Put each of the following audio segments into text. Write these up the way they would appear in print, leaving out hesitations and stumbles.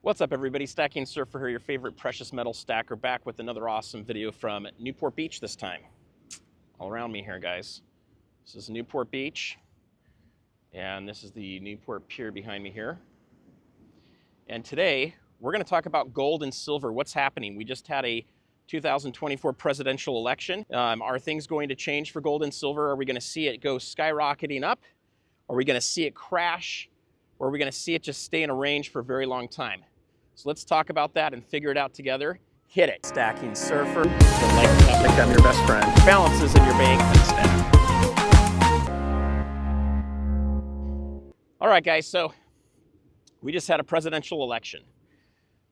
What's up, everybody? Stacking Surfer here, your favorite precious metal stacker, back with another awesome video from Newport Beach this time. All around me here, guys. This is Newport Beach, and this is the Newport Pier behind me here. And today, we're going to talk about gold and silver. What's happening? We just had a 2024 presidential election. Are things going to change for gold and silver? Are we going to see it go skyrocketing up? Are we going to see it crash? Or are we going to see it just stay in a range for a very long time? So let's talk about that and figure it out together. Hit it. Stacking Surfer. I think I'm your best friend. Balances in your bank and stack. All right, guys, so we just had a presidential election.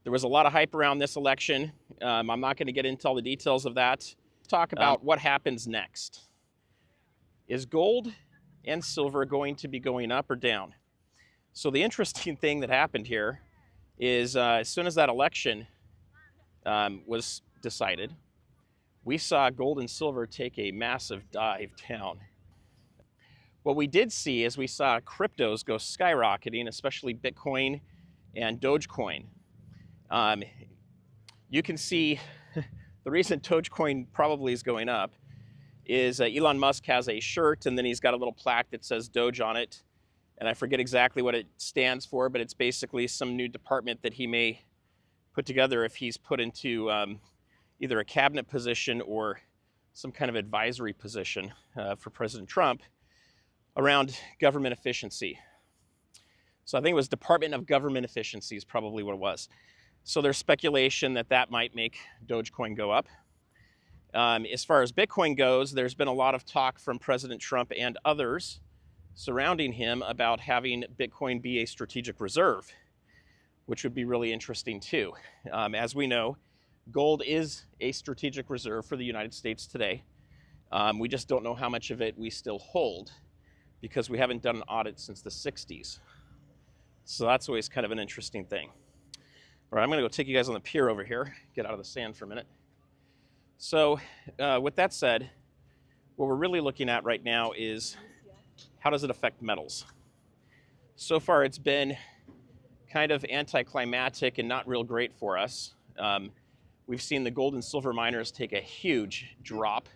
There was a lot of hype around this election. I'm not going to get into all the details of that. Talk about what happens next. Is gold and silver going to be going up or down? So the interesting thing that happened here is as soon as that election was decided, we saw gold and silver take a massive dive down. What we did see is we saw cryptos go skyrocketing, especially Bitcoin and Dogecoin. You can see the reason Dogecoin probably is going up is Elon Musk has a shirt, and then he's got a little plaque that says Doge on it. And I forget exactly what it stands for, but it's basically some new department that he may put together if he's put into either a cabinet position or some kind of advisory position for President Trump around government efficiency. So I think it was Department of Government Efficiency is probably what it was. So there's speculation that that might make Dogecoin go up. As far as Bitcoin goes, there's been a lot of talk from President Trump and others surrounding him about having Bitcoin be a strategic reserve, which would be really interesting too. As we know, gold is a strategic reserve for the United States today. We just don't know how much of it we still hold because we haven't done an audit since the 60s. So that's always kind of an interesting thing. All right, I'm gonna go take you guys on the pier over here, get out of the sand for a minute. So with that said, what we're really looking at right now is how does it affect metals? So far, it's been kind of anticlimactic and not real great for us. We've seen the gold and silver miners take a huge drop,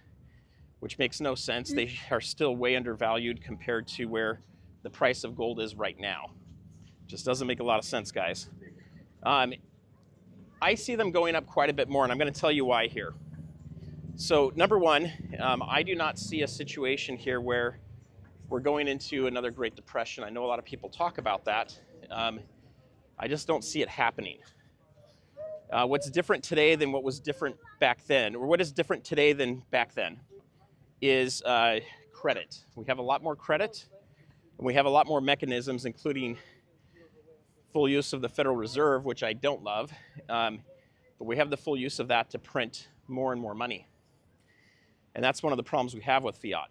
which makes no sense. They are still way undervalued compared to where the price of gold is right now. Just doesn't make a lot of sense, guys. I see them going up quite a bit more, and I'm going to tell you why here. So number one, I do not see a situation here where we're going into another Great Depression. I know a lot of people talk about that. I just don't see it happening. What's different today than what was different back then, or what is different today than back then, is credit. We have a lot more credit, and we have a lot more mechanisms, including full use of the Federal Reserve, which I don't love, but we have the full use of that to print more and more money. And that's one of the problems we have with fiat.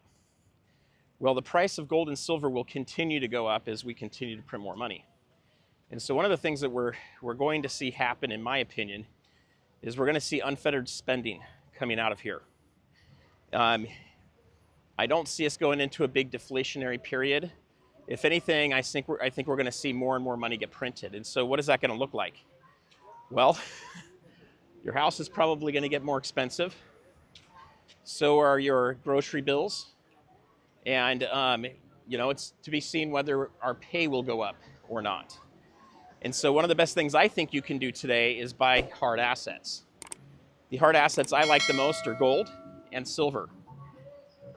Well, the price of gold and silver will continue to go up as we continue to print more money. And so one of the things that we're going to see happen, in my opinion, is we're going to see unfettered spending coming out of here. I don't see us going into a big deflationary period. If anything, I think we're going to see more and more money get printed. And so what is that going to look like? Well, your house is probably going to get more expensive. So are your grocery bills. And, you know, it's to be seen whether our pay will go up or not. And so one of the best things I think you can do today is buy hard assets. The hard assets I like the most are gold and silver.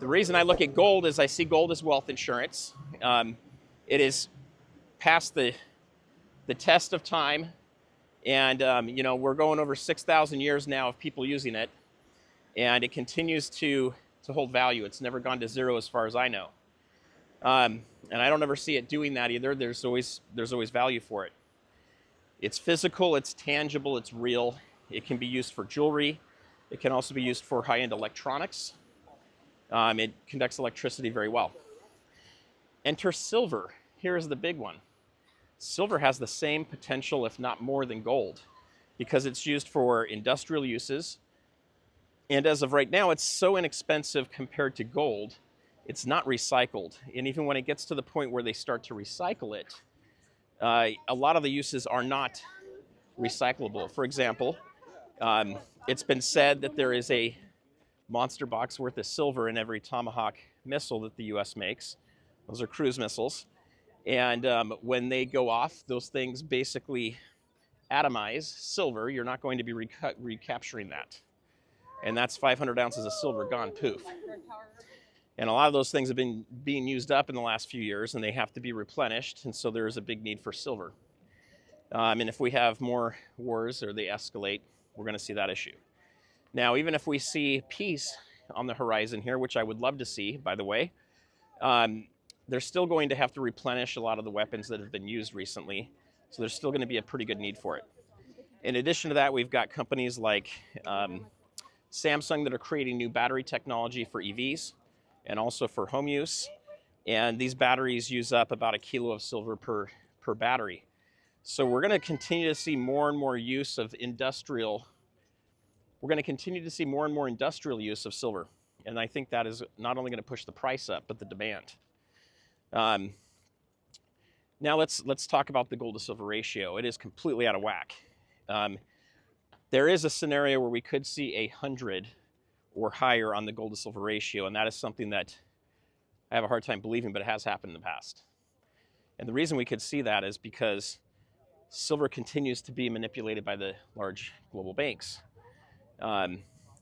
The reason I look at gold is I see gold as wealth insurance. It is past the test of time. And, you know, we're going over 6,000 years now of people using it. And it continues to hold value. It's never gone to zero as far as I know. And I don't ever see it doing that either. There's always value for it. It's physical, it's tangible, it's real. It can be used for jewelry. It can also be used for high-end electronics. It conducts electricity very well. Enter silver. Here's the big one. Silver has the same potential, if not more, than gold because it's used for industrial uses. And as of right now, it's so inexpensive compared to gold, it's not recycled. And even when it gets to the point where they start to recycle it, a lot of the uses are not recyclable. For example, it's been said that there is a monster box worth of silver in every Tomahawk missile that the U.S. makes. Those are cruise missiles. And when they go off, those things basically atomize silver. You're not going to be recapturing that. And that's 500 ounces of silver gone poof. And a lot of those things have been being used up in the last few years, and they have to be replenished. And so there is a big need for silver. And if we have more wars or they escalate, we're going to see that issue. Now, even if we see peace on the horizon here, which I would love to see, by the way, they're still going to have to replenish a lot of the weapons that have been used recently. So there's still going to be a pretty good need for it. In addition to that, we've got companies like Samsung that are creating new battery technology for EVs and also for home use. And these batteries use up about 1 kilo of silver per battery. So we're going to continue to see more and more use of industrial. We're going to continue to see more and more industrial use of silver. And I think that is not only going to push the price up, but the demand. Now let's talk about the gold to silver ratio. It is completely out of whack. There is a scenario where we could see 100 or higher on the gold to silver ratio, and that is something that I have a hard time believing, but it has happened in the past. And the reason we could see that is because silver continues to be manipulated by the large global banks,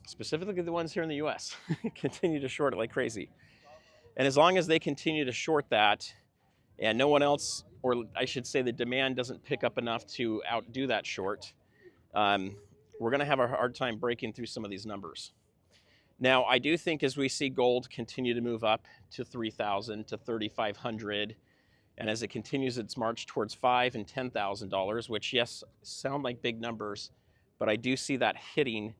specifically the ones here in the US, continue to short it like crazy. And as long as they continue to short that and no one else, or I should say the demand doesn't pick up enough to outdo that short, we're going to have a hard time breaking through some of these numbers. Now, I do think as we see gold continue to move up to 3,000 to 3,500, and as it continues its march towards $5,000 and $10,000, which yes, sound like big numbers, but I do see that hitting.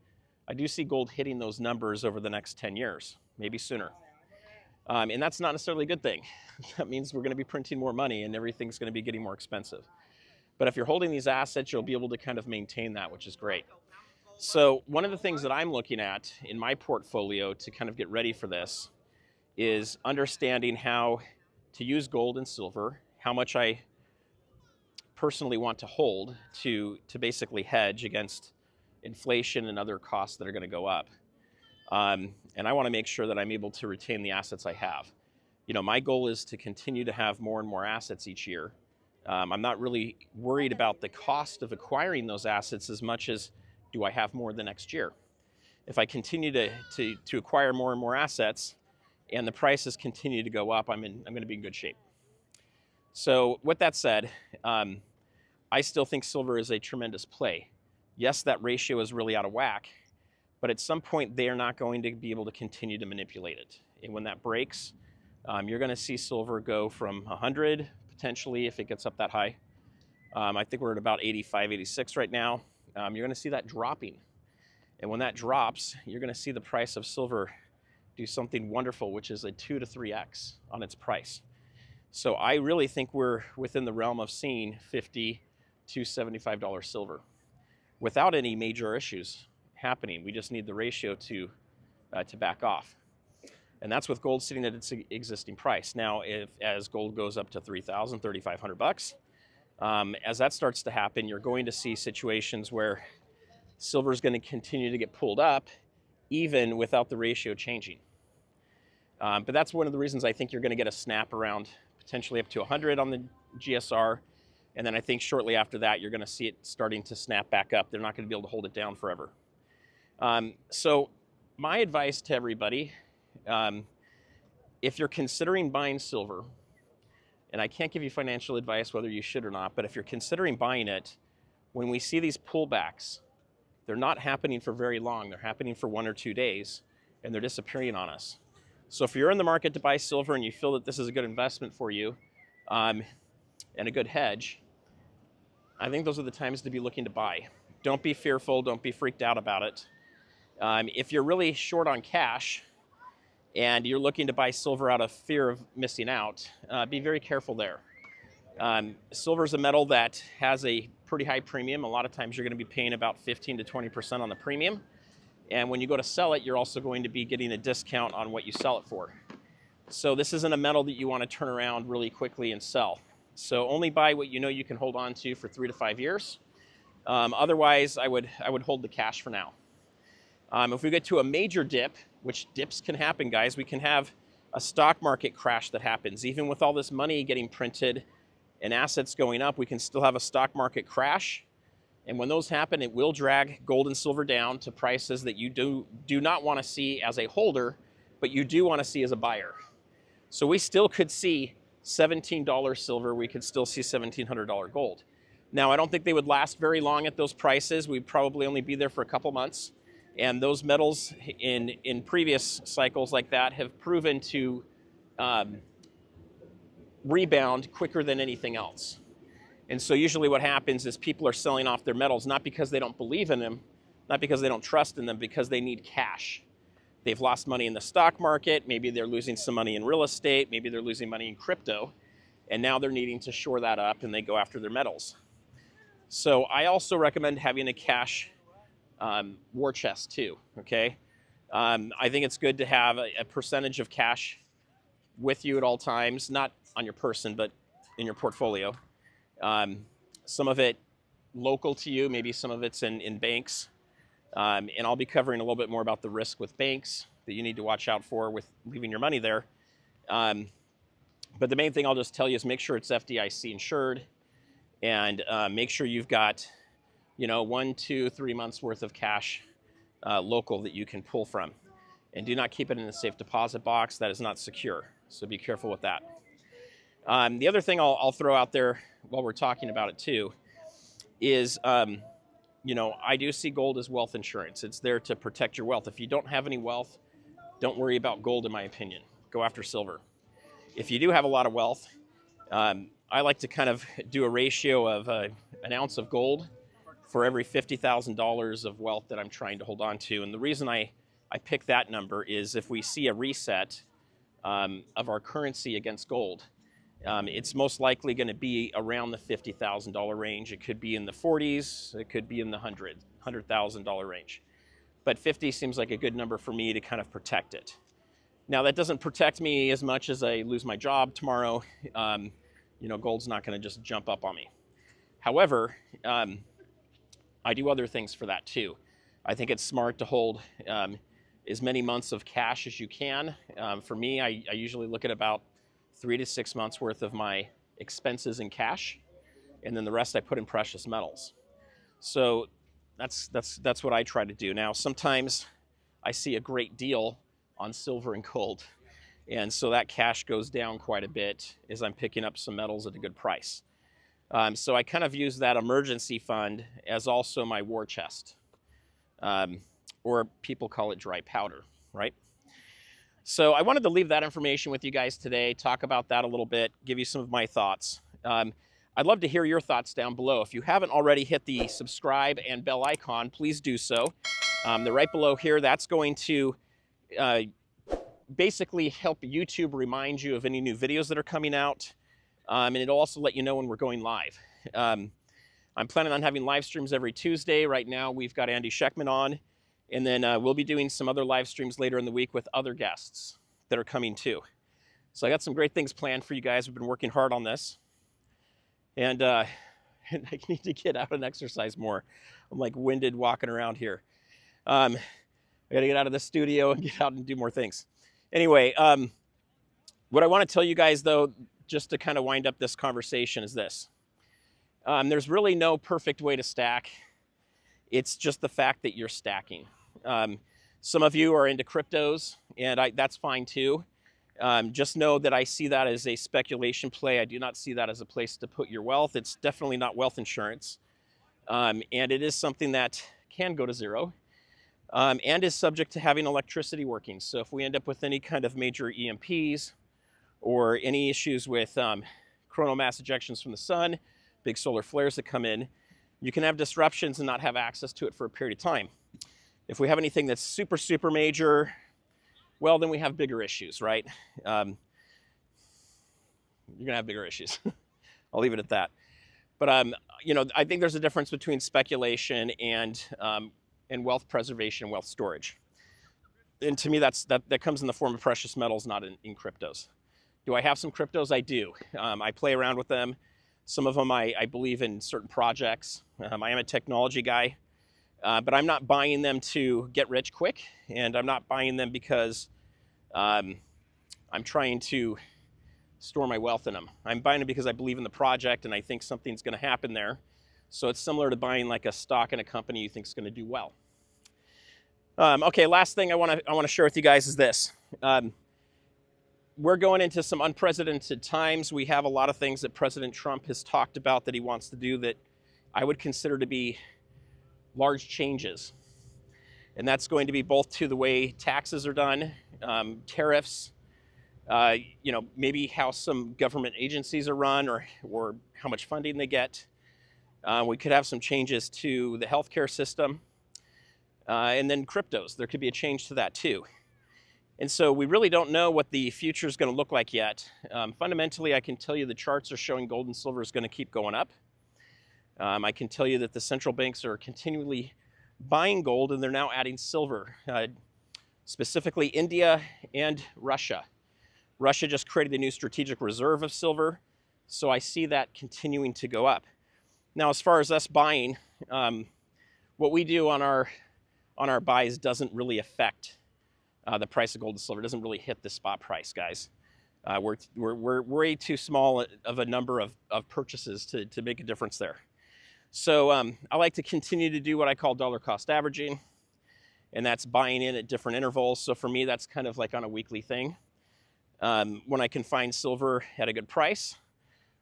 I do see gold hitting those numbers over the next 10 years, maybe sooner. And that's not necessarily a good thing. That means we're going to be printing more money and everything's going to be getting more expensive. But if you're holding these assets, you'll be able to kind of maintain that, which is great. So one of the things that I'm looking at in my portfolio to kind of get ready for this is understanding how to use gold and silver, how much I personally want to hold to basically hedge against inflation and other costs that are going to go up. And I want to make sure that I'm able to retain the assets I have. You know, my goal is to continue to have more and more assets each year. I'm not really worried about the cost of acquiring those assets as much as do I have more the next year. If I continue to acquire more and more assets and the prices continue to go up, I'm going to be in good shape. So with that said, I still think silver is a tremendous play. Yes, that ratio is really out of whack, but at some point they are not going to be able to continue to manipulate it. And when that breaks, you're going to see silver go from 100 potentially if it gets up that high. I think we're at about 85, 86 right now. You're going to see that dropping. And when that drops, you're going to see the price of silver do something wonderful, which is a 2 to 3x on its price. So I really think we're within the realm of seeing $50 to $75 silver without any major issues happening. We just need the ratio to back off. And that's with gold sitting at its existing price. Now, as gold goes up to $3,000, $3,500, as that starts to happen, you're going to see situations where silver is going to continue to get pulled up even without the ratio changing. But that's one of the reasons I think you're going to get a snap around potentially up to 100 on the GSR. And then I think shortly after that, you're going to see it starting to snap back up. They're not going to be able to hold it down forever. So my advice to everybody, if you're considering buying silver, and I can't give you financial advice whether you should or not, but if you're considering buying it, when we see these pullbacks, they're not happening for very long. They're happening for 1 or 2 days, and they're disappearing on us. So if you're in the market to buy silver and you feel that this is a good investment for you and a good hedge, I think those are the times to be looking to buy. Don't be fearful. Don't be freaked out about it. If you're really short on cash and you're looking to buy silver out of fear of missing out, be very careful there. Silver is a metal that has a pretty high premium. A lot of times you're going to be paying about 15 to 20% on the premium. And when you go to sell it, you're also going to be getting a discount on what you sell it for. So this isn't a metal that you want to turn around really quickly and sell. So only buy what you know you can hold on to for 3 to 5 years. Otherwise, I would hold the cash for now. If we get to a major dip, which dips can happen, guys, we can have a stock market crash that happens. Even with all this money getting printed and assets going up, we can still have a stock market crash. And when those happen, it will drag gold and silver down to prices that you do not want to see as a holder, but you do want to see as a buyer. So we still could see $17 silver. We could still see $1,700 gold. Now, I don't think they would last very long at those prices. We'd probably only be there for a couple months. And those metals in previous cycles like that have proven to rebound quicker than anything else. And so usually what happens is people are selling off their metals, not because they don't believe in them, not because they don't trust in them, because they need cash. They've lost money in the stock market. Maybe they're losing some money in real estate. Maybe they're losing money in crypto. And now they're needing to shore that up, and they go after their metals. So I also recommend having a cash war chest too, okay? I think it's good to have a percentage of cash with you at all times, not on your person, but in your portfolio. Some of it local to you, maybe some of it's in banks. And I'll be covering a little bit more about the risk with banks that you need to watch out for with leaving your money there. But the main thing I'll just tell you is make sure it's FDIC insured, and make sure you've got 1, 2, 3 months worth of cash local that you can pull from. And do not keep it in a safe deposit box. That is not secure. So be careful with that. The other thing I'll throw out there while we're talking about it too is, I do see gold as wealth insurance. It's there to protect your wealth. If you don't have any wealth, don't worry about gold, in my opinion. Go after silver. If you do have a lot of wealth, I like to kind of do a ratio of an ounce of gold for every $50,000 of wealth that I'm trying to hold on to. And the reason I pick that number is if we see a reset of our currency against gold, it's most likely going to be around the $50,000 range. It could be in the 40s. It could be in the $100,000 range. But 50 seems like a good number for me to kind of protect it. Now, that doesn't protect me as much as I lose my job tomorrow. Gold's not going to just jump up on me. However, I do other things for that too. I think it's smart to hold as many months of cash as you can. For me, I usually look at about 3 to 6 months worth of my expenses in cash, and then the rest I put in precious metals. So that's what I try to do. Now, sometimes I see a great deal on silver and gold, and so that cash goes down quite a bit as I'm picking up some metals at a good price. So I kind of use that emergency fund as also my war chest, or people call it dry powder, right? So I wanted to leave that information with you guys today, talk about that a little bit, give you some of my thoughts. I'd love to hear your thoughts down below. If you haven't already hit the subscribe and bell icon, please do so. They're right below here. That's going to basically help YouTube remind you of any new videos that are coming out. And it'll also let you know when we're going live. I'm planning on having live streams every Tuesday. Right now, we've got Andy Scheckman on. And then we'll be doing some other live streams later in the week with other guests that are coming too. So I got some great things planned for you guys. We've been working hard on this. And I need to get out and exercise more. I'm like winded walking around here. I got to get out of the studio and get out and do more things. Anyway, what I want to tell you guys, though, just to kind of wind up this conversation, is this. There's really no perfect way to stack. It's just the fact that you're stacking. Some of you are into cryptos, and that's fine too. Just know that I see that as a speculation play. I do not see that as a place to put your wealth. It's definitely not wealth insurance. And it is something that can go to zero, and is subject to having electricity working. So if we end up with any kind of major EMPs or any issues with coronal mass ejections from the sun, big solar flares that come in, you can have disruptions and not have access to it for a period of time. If we have anything that's super, super major, well, then we have bigger issues, right? You're gonna have bigger issues. I'll leave it at that. But I think there's a difference between speculation and wealth preservation, wealth storage. And to me, that comes in the form of precious metals, not in cryptos. Do I have some cryptos? I do. I play around with them. Some of them I believe in certain projects. I am a technology guy, but I'm not buying them to get rich quick, and I'm not buying them because I'm trying to store my wealth in them. I'm buying them because I believe in the project and I think something's going to happen there. So it's similar to buying like a stock in a company you think is going to do well. Okay, last thing I want to share with you guys is this. We're going into some unprecedented times. We have a lot of things that President Trump has talked about that he wants to do that I would consider to be large changes. And that's going to be both to the way taxes are done, tariffs, maybe how some government agencies are run or how much funding they get. We could have some changes to the healthcare system, and then cryptos. There could be a change to that too. And so we really don't know what the future is going to look like yet. Fundamentally, I can tell you the charts are showing gold and silver is going to keep going up. I can tell you that the central banks are continually buying gold and they're now adding silver, specifically India and Russia. Russia just created a new strategic reserve of silver, so I see that continuing to go up. Now, as far as us buying, what we do on our buys doesn't really affect the price of gold and silver. It doesn't really hit the spot price, guys. We're way too small of a number of purchases to make a difference there. So I like to continue to do what I call dollar cost averaging, and that's buying in at different intervals. So for me, that's kind of like on a weekly thing. When I can find silver at a good price,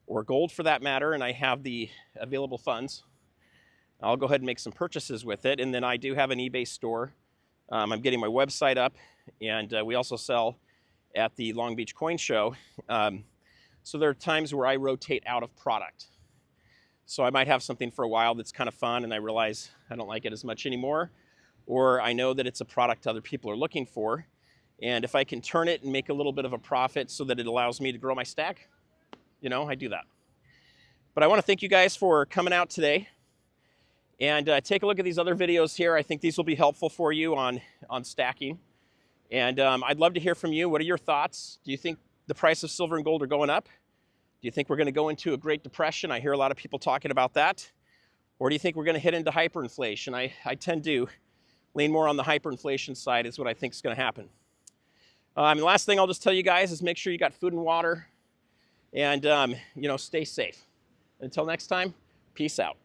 or gold for that matter, and I have the available funds, I'll go ahead and make some purchases with it. And then I do have an eBay store. I'm getting my website up, and we also sell at the Long Beach Coin Show. So there are times where I rotate out of product. So I might have something for a while that's kind of fun, and I realize I don't like it as much anymore, or I know that it's a product other people are looking for. And if I can turn it and make a little bit of a profit so that it allows me to grow my stack, I do that. But I want to thank you guys for coming out today. And take a look at these other videos here. I think these will be helpful for you on stacking. And I'd love to hear from you. What are your thoughts? Do you think the price of silver and gold are going up? Do you think we're going to go into a Great Depression? I hear a lot of people talking about that. Or do you think we're going to hit into hyperinflation? I tend to lean more on the hyperinflation side is what I think is going to happen. And the last thing I'll just tell you guys is make sure you got food and water, and stay safe. Until next time, peace out.